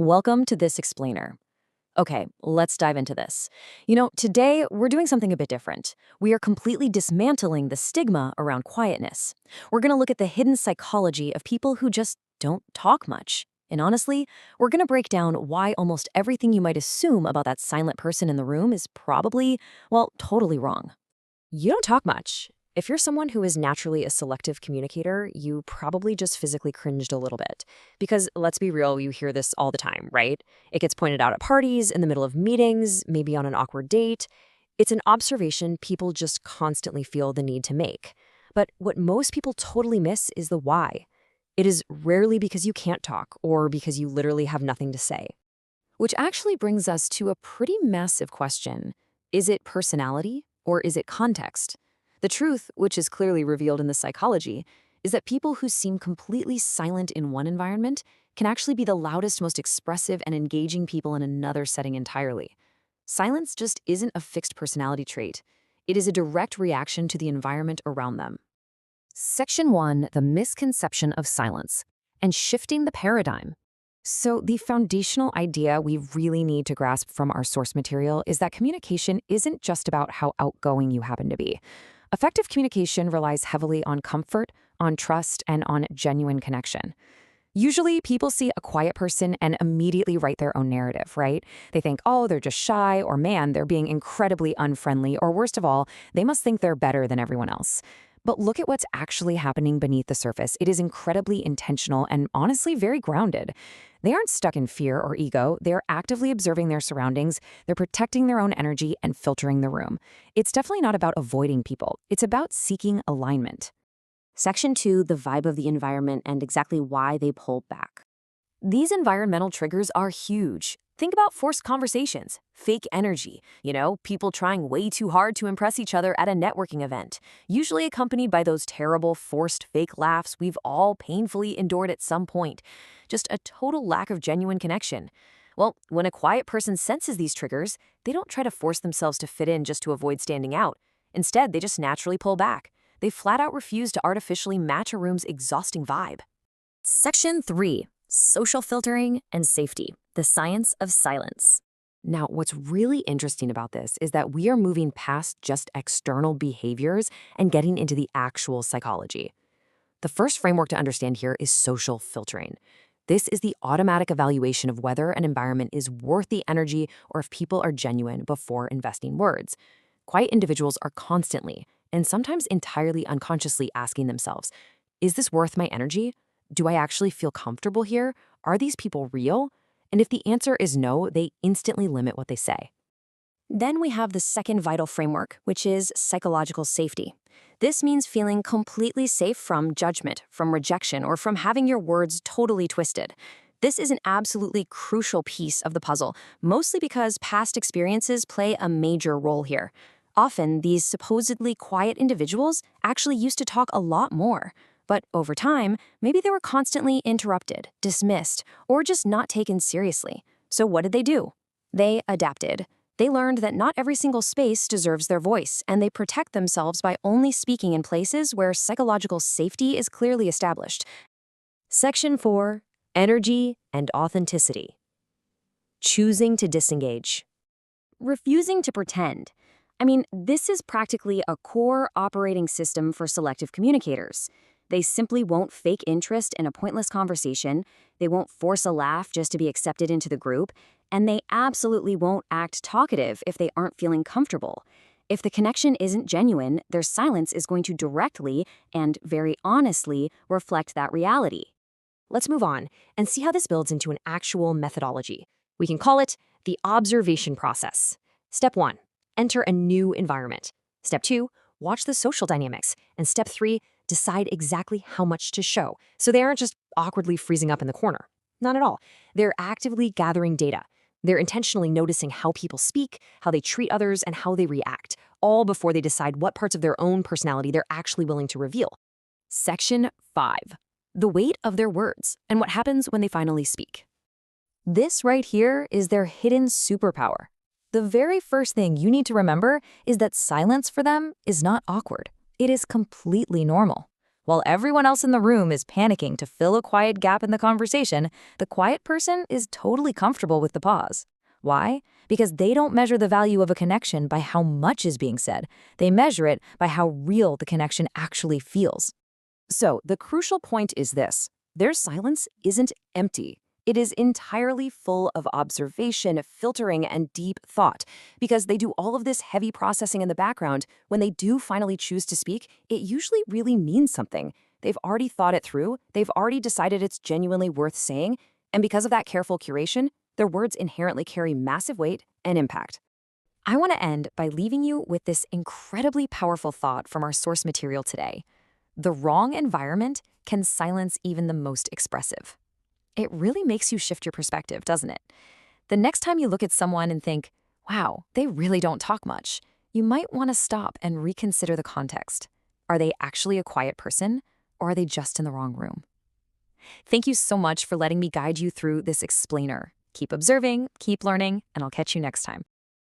Welcome to This Explainer. Okay, let's dive into this. Today we're doing something a bit different. We are completely dismantling the stigma around quietness. We're going to look at the hidden psychology of people who just don't talk much. And honestly, we're going to break down why almost everything you might assume about that silent person in the room is probably, well, totally wrong. You don't talk much. If you're someone who is naturally a selective communicator, you probably just physically cringed a little bit. Because let's be real, you hear this all the time, right? It gets pointed out at parties, in the middle of meetings, maybe on an awkward date. It's an observation people just constantly feel the need to make. But what most people totally miss is the why. It is rarely because you can't talk or because you literally have nothing to say. Which actually brings us to a pretty massive question. Is it personality or is it context? The truth, which is clearly revealed in the psychology, is that people who seem completely silent in one environment can actually be the loudest, most expressive, and engaging people in another setting entirely. Silence just isn't a fixed personality trait. It is a direct reaction to the environment around them. Section 1, the misconception of silence, and shifting the paradigm. So the foundational idea we really need to grasp from our source material is that communication isn't just about how outgoing you happen to be. Effective communication relies heavily on comfort, on trust, and on genuine connection. Usually, people see a quiet person and immediately write their own narrative, right? They think, oh, they're just shy, or man, they're being incredibly unfriendly, or worst of all, they must think they're better than everyone else. But look at what's actually happening beneath the surface. It is incredibly intentional and honestly very grounded. They aren't stuck in fear or ego. They're actively observing their surroundings. They're protecting their own energy and filtering the room. It's definitely not about avoiding people. It's about seeking alignment. Section 2, the vibe of the environment and exactly why they pull back. These environmental triggers are huge. Think about forced conversations, fake energy, people trying way too hard to impress each other at a networking event, usually accompanied by those terrible forced fake laughs we've all painfully endured at some point. Just a total lack of genuine connection. Well, when a quiet person senses these triggers, they don't try to force themselves to fit in just to avoid standing out. Instead, they just naturally pull back. They flat out refuse to artificially match a room's exhausting vibe. Section 3, social filtering and safety, the science of silence. Now, what's really interesting about this is that we are moving past just external behaviors and getting into the actual psychology. The first framework to understand here is social filtering. This is the automatic evaluation of whether an environment is worth the energy or if people are genuine before investing words. Quiet individuals are constantly, and sometimes entirely unconsciously asking themselves, is this worth my energy? Do I actually feel comfortable here? Are these people real? And if the answer is no, they instantly limit what they say. Then we have the second vital framework, which is psychological safety. This means feeling completely safe from judgment, from rejection, or from having your words totally twisted. This is an absolutely crucial piece of the puzzle, mostly because past experiences play a major role here. Often, these supposedly quiet individuals actually used to talk a lot more. But over time, maybe they were constantly interrupted, dismissed, or just not taken seriously. So what did they do? They adapted. They learned that not every single space deserves their voice, and they protect themselves by only speaking in places where psychological safety is clearly established. Section 4, energy and authenticity. Choosing to disengage. Refusing to pretend. This is practically a core operating system for selective communicators. They simply won't fake interest in a pointless conversation, they won't force a laugh just to be accepted into the group, and they absolutely won't act talkative if they aren't feeling comfortable. If the connection isn't genuine, their silence is going to directly and very honestly reflect that reality. Let's move on and see how this builds into an actual methodology. We can call it the observation process. Step 1, enter a new environment. Step 2, watch the social dynamics. And step 3, decide exactly how much to show, so they aren't just awkwardly freezing up in the corner. Not at all. They're actively gathering data. They're intentionally noticing how people speak, how they treat others, and how they react, all before they decide what parts of their own personality they're actually willing to reveal. Section 5. The weight of their words and what happens when they finally speak. This right here is their hidden superpower. The very first thing you need to remember is that silence for them is not awkward. It is completely normal. While everyone else in the room is panicking to fill a quiet gap in the conversation, the quiet person is totally comfortable with the pause. Why? Because they don't measure the value of a connection by how much is being said. They measure it by how real the connection actually feels. So, the crucial point is this: their silence isn't empty. It is entirely full of observation, filtering, and deep thought. Because they do all of this heavy processing in the background, when they do finally choose to speak, it usually really means something. They've already thought it through, they've already decided it's genuinely worth saying, and because of that careful curation, their words inherently carry massive weight and impact. I want to end by leaving you with this incredibly powerful thought from our source material today. The wrong environment can silence even the most expressive. It really makes you shift your perspective, doesn't it? The next time you look at someone and think, wow, they really don't talk much, you might want to stop and reconsider the context. Are they actually a quiet person, or are they just in the wrong room? Thank you so much for letting me guide you through this explainer. Keep observing, keep learning, and I'll catch you next time.